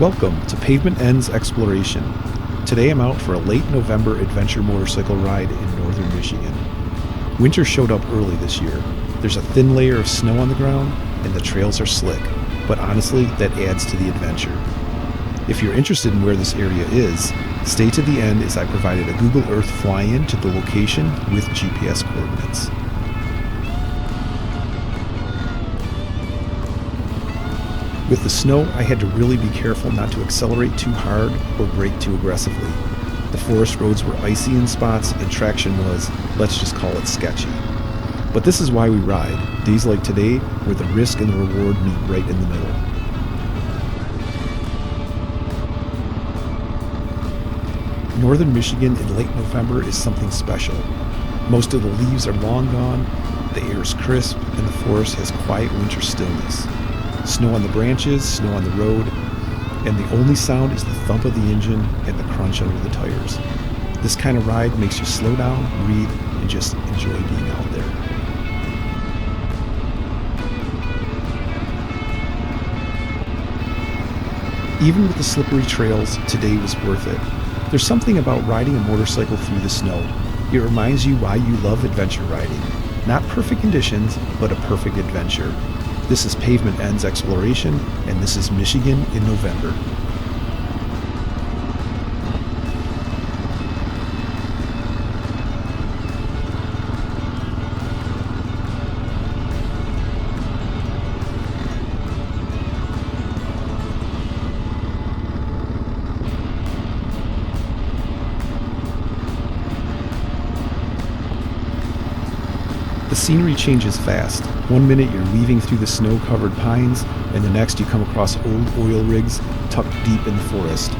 Welcome to Pavement Ends Exploration. Today I'm out for a late November adventure motorcycle ride in northern Michigan. Winter showed up early this year. There's a thin layer of snow on the ground and the trails are slick, but honestly that adds to the adventure. If you're interested in where this area is, stay to the end as I provided a Google Earth fly-in to the location with GPS coordinates. With the snow, I had to really be careful not to accelerate too hard or brake too aggressively. The forest roads were icy in spots and traction was, let's just call it sketchy. But this is why we ride, days like today where the risk and the reward meet right in the middle. Northern Michigan in late November is something special. Most of the leaves are long gone, the air is crisp, and the forest has quiet winter stillness. Snow on the branches, snow on the road, and the only sound is the thump of the engine and the crunch under the tires. This kind of ride makes you slow down, breathe, and just enjoy being out there. Even with the slippery trails, today was worth it. There's something about riding a motorcycle through the snow. It reminds you why you love adventure riding. Not perfect conditions, but a perfect adventure. This is Pavement Ends Exploration, and this is Michigan in November. The scenery changes fast. One minute you're weaving through the snow-covered pines, and the next you come across old oil rigs tucked deep in the forest.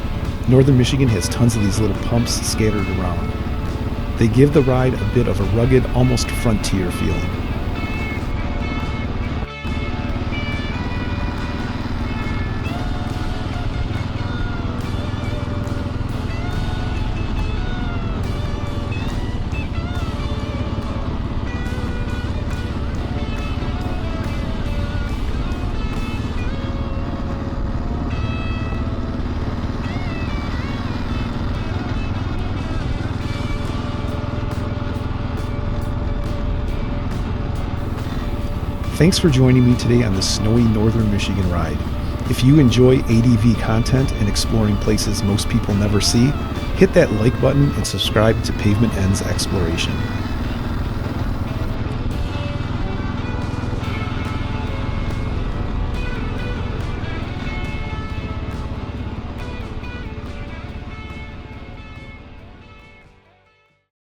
Northern Michigan has tons of these little pumps scattered around. They give the ride a bit of a rugged, almost frontier feeling. Thanks for joining me today on this snowy northern Michigan ride. If you enjoy ADV content and exploring places most people never see, hit that like button and subscribe to Pavement Ends Exploration.